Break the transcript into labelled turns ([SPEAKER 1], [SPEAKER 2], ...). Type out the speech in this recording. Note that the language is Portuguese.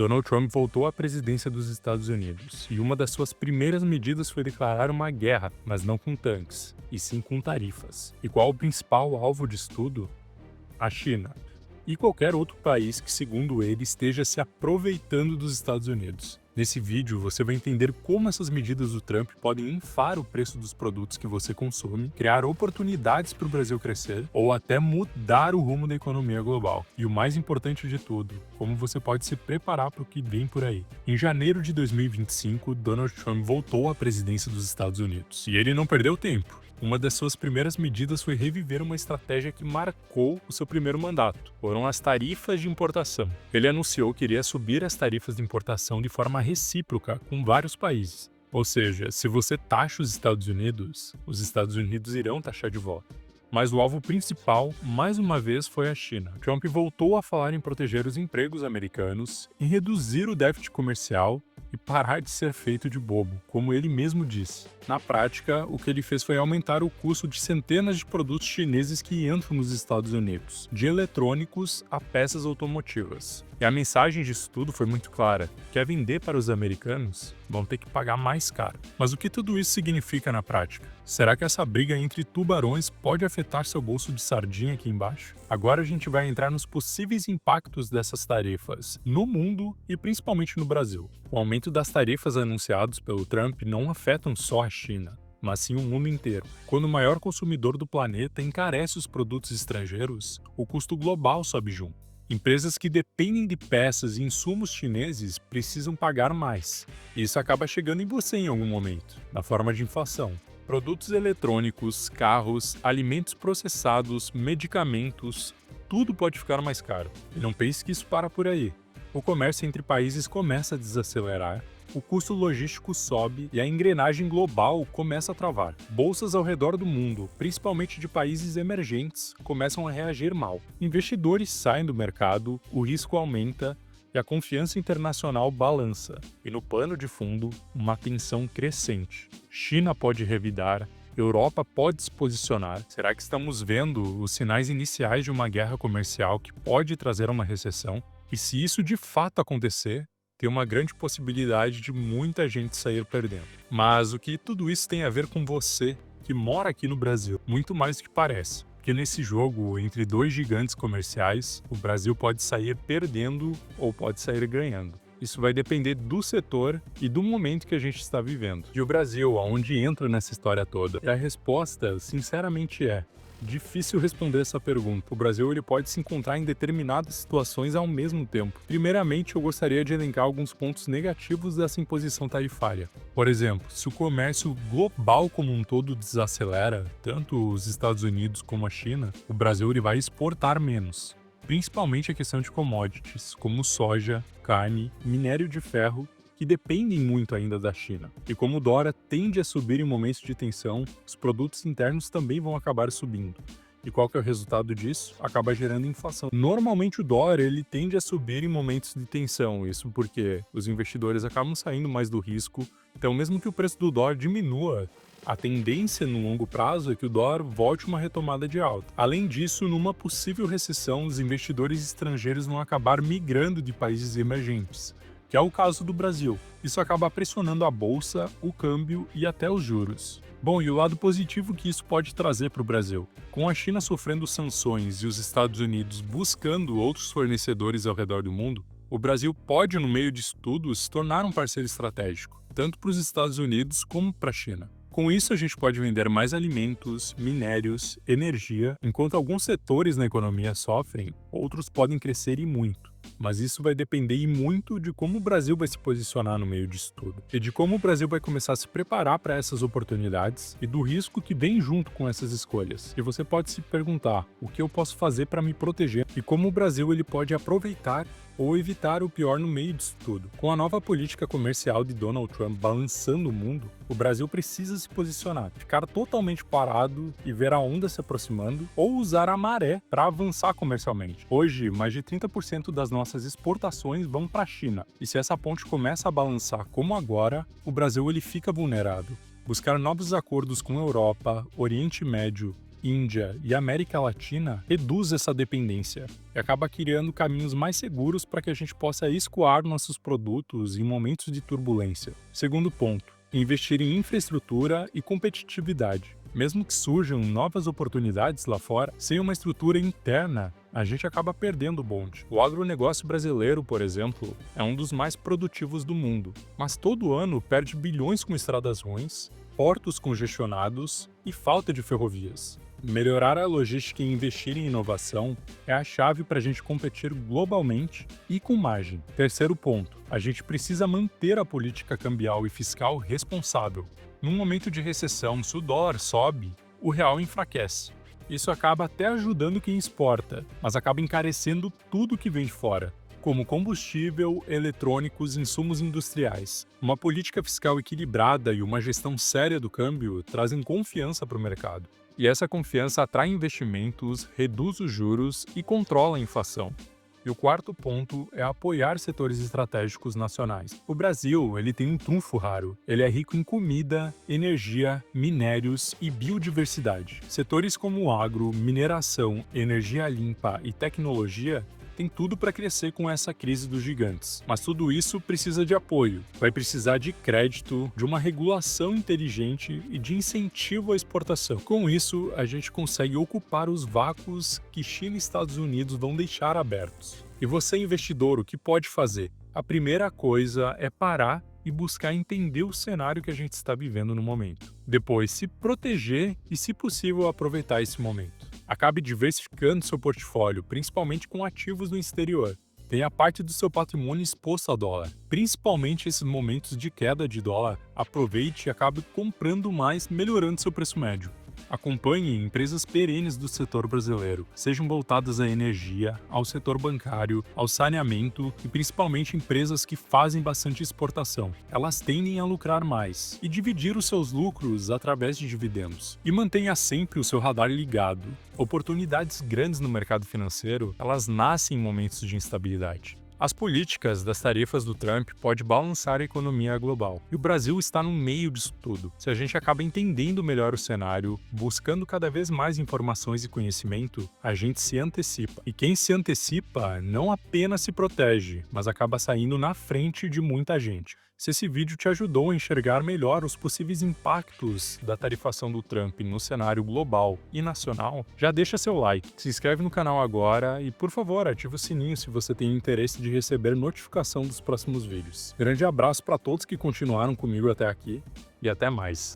[SPEAKER 1] Donald Trump voltou à presidência dos Estados Unidos, e uma das suas primeiras medidas foi declarar uma guerra, mas não com tanques, e sim com tarifas. E qual o principal alvo de estudo? A China. E qualquer outro país que, segundo ele, esteja se aproveitando dos Estados Unidos. Nesse vídeo, você vai entender como essas medidas do Trump podem inflar o preço dos produtos que você consome, criar oportunidades para o Brasil crescer ou até mudar o rumo da economia global. E o mais importante de tudo, como você pode se preparar para o que vem por aí. Em janeiro de 2025, Donald Trump voltou à presidência dos Estados Unidos. E ele não perdeu tempo. Uma das suas primeiras medidas foi reviver uma estratégia que marcou o seu primeiro mandato. Foram as tarifas de importação. Ele anunciou que iria subir as tarifas de importação de forma recíproca com vários países. Ou seja, se você taxa os Estados Unidos irão taxar de volta. Mas o alvo principal, mais uma vez, foi a China. Trump voltou a falar em proteger os empregos americanos, em reduzir o déficit comercial e parar de ser feito de bobo, como ele mesmo disse. Na prática, o que ele fez foi aumentar o custo de centenas de produtos chineses que entram nos Estados Unidos, de eletrônicos a peças automotivas. E a mensagem disso tudo foi muito clara: quer vender para os americanos? Vão ter que pagar mais caro. Mas o que tudo isso significa na prática? Será que essa briga entre tubarões pode afetar seu bolso de sardinha aqui embaixo? Agora a gente vai entrar nos possíveis impactos dessas tarifas no mundo e principalmente no Brasil. O aumento das tarifas anunciados pelo Trump não afetam só a China, mas sim o mundo inteiro. Quando o maior consumidor do planeta encarece os produtos estrangeiros, o custo global sobe junto. Empresas que dependem de peças e insumos chineses precisam pagar mais. Isso acaba chegando em você em algum momento, na forma de inflação. Produtos eletrônicos, carros, alimentos processados, medicamentos, tudo pode ficar mais caro. E não pense que isso para por aí. O comércio entre países começa a desacelerar, o custo logístico sobe e a engrenagem global começa a travar. Bolsas ao redor do mundo, principalmente de países emergentes, começam a reagir mal. Investidores saem do mercado, o risco aumenta e a confiança internacional balança. E no pano de fundo, uma tensão crescente. China pode revidar, Europa pode se posicionar. Será que estamos vendo os sinais iniciais de uma guerra comercial que pode trazer uma recessão? E se isso de fato acontecer, tem uma grande possibilidade de muita gente sair perdendo. Mas o que tudo isso tem a ver com você, que mora aqui no Brasil? Muito mais do que parece. Porque nesse jogo entre dois gigantes comerciais, o Brasil pode sair perdendo ou pode sair ganhando. Isso vai depender do setor e do momento que a gente está vivendo. E o Brasil, aonde entra nessa história toda? E a resposta, sinceramente, é: difícil responder essa pergunta. O Brasil ele pode se encontrar em determinadas situações ao mesmo tempo. Primeiramente, eu gostaria de elencar alguns pontos negativos dessa imposição tarifária. Por exemplo, se o comércio global como um todo desacelera, tanto os Estados Unidos como a China, o Brasil ele vai exportar menos. Principalmente a questão de commodities, como soja, carne, minério de ferro, que dependem muito ainda da China. E como o dólar tende a subir em momentos de tensão, os produtos internos também vão acabar subindo. E qual que é o resultado disso? Acaba gerando inflação. Normalmente o dólar ele tende a subir em momentos de tensão, isso porque os investidores acabam saindo mais do risco. Então mesmo que o preço do dólar diminua, a tendência no longo prazo é que o dólar volte uma retomada de alta. Além disso, numa possível recessão, os investidores estrangeiros vão acabar migrando de países emergentes, que é o caso do Brasil. Isso acaba pressionando a bolsa, o câmbio e até os juros. Bom, e o lado positivo que isso pode trazer para o Brasil? Com a China sofrendo sanções e os Estados Unidos buscando outros fornecedores ao redor do mundo, o Brasil pode, no meio disso tudo, se tornar um parceiro estratégico, tanto para os Estados Unidos como para a China. Com isso, a gente pode vender mais alimentos, minérios, energia. Enquanto alguns setores na economia sofrem, outros podem crescer e muito. Mas isso vai depender e muito de como o Brasil vai se posicionar no meio disso tudo. E de como o Brasil vai começar a se preparar para essas oportunidades e do risco que vem junto com essas escolhas. E você pode se perguntar, o que eu posso fazer para me proteger? E como o Brasil ele pode aproveitar ou evitar o pior no meio disso tudo. Com a nova política comercial de Donald Trump balançando o mundo, o Brasil precisa se posicionar, ficar totalmente parado e ver a onda se aproximando, ou usar a maré para avançar comercialmente. Hoje, mais de 30% das nossas exportações vão para a China, e se essa ponte começa a balançar como agora, o Brasil ele fica vulnerável. Buscar novos acordos com a Europa, Oriente Médio, Índia e América Latina reduz essa dependência e acaba criando caminhos mais seguros para que a gente possa escoar nossos produtos em momentos de turbulência. Segundo ponto, investir em infraestrutura e competitividade. Mesmo que surjam novas oportunidades lá fora, sem uma estrutura interna, a gente acaba perdendo o bonde. O agronegócio brasileiro, por exemplo, é um dos mais produtivos do mundo, mas todo ano perde bilhões com estradas ruins, portos congestionados e falta de ferrovias. Melhorar a logística e investir em inovação é a chave para a gente competir globalmente e com margem. Terceiro ponto, a gente precisa manter a política cambial e fiscal responsável. Num momento de recessão, se o dólar sobe, o real enfraquece. Isso acaba até ajudando quem exporta, mas acaba encarecendo tudo que vem de fora, como combustível, eletrônicos e insumos industriais. Uma política fiscal equilibrada e uma gestão séria do câmbio trazem confiança para o mercado. E essa confiança atrai investimentos, reduz os juros e controla a inflação. E o quarto ponto é apoiar setores estratégicos nacionais. O Brasil, ele tem um trunfo raro. Ele é rico em comida, energia, minérios e biodiversidade. Setores como agro, mineração, energia limpa e tecnologia tem tudo para crescer com essa crise dos gigantes. Mas tudo isso precisa de apoio. Vai precisar de crédito, de uma regulação inteligente e de incentivo à exportação. Com isso, a gente consegue ocupar os vácuos que China e Estados Unidos vão deixar abertos. E você, investidor, o que pode fazer? A primeira coisa é parar e buscar entender o cenário que a gente está vivendo no momento. Depois, se proteger e, se possível, aproveitar esse momento. Acabe diversificando seu portfólio, principalmente com ativos no exterior. Tenha parte do seu patrimônio exposto ao dólar. Principalmente esses momentos de queda de dólar, aproveite e acabe comprando mais, melhorando seu preço médio. Acompanhe empresas perenes do setor brasileiro, sejam voltadas à energia, ao setor bancário, ao saneamento e principalmente empresas que fazem bastante exportação. Elas tendem a lucrar mais e dividir os seus lucros através de dividendos. E mantenha sempre o seu radar ligado. Oportunidades grandes no mercado financeiro, elas nascem em momentos de instabilidade. As políticas das tarifas do Trump podem balançar a economia global. E o Brasil está no meio disso tudo. Se a gente acaba entendendo melhor o cenário, buscando cada vez mais informações e conhecimento, a gente se antecipa. E quem se antecipa não apenas se protege, mas acaba saindo na frente de muita gente. Se esse vídeo te ajudou a enxergar melhor os possíveis impactos da tarifação do Trump no cenário global e nacional, já deixa seu like, se inscreve no canal agora e, por favor, ativa o sininho se você tem interesse de receber notificação dos próximos vídeos. Grande abraço para todos que continuaram comigo até aqui e até mais.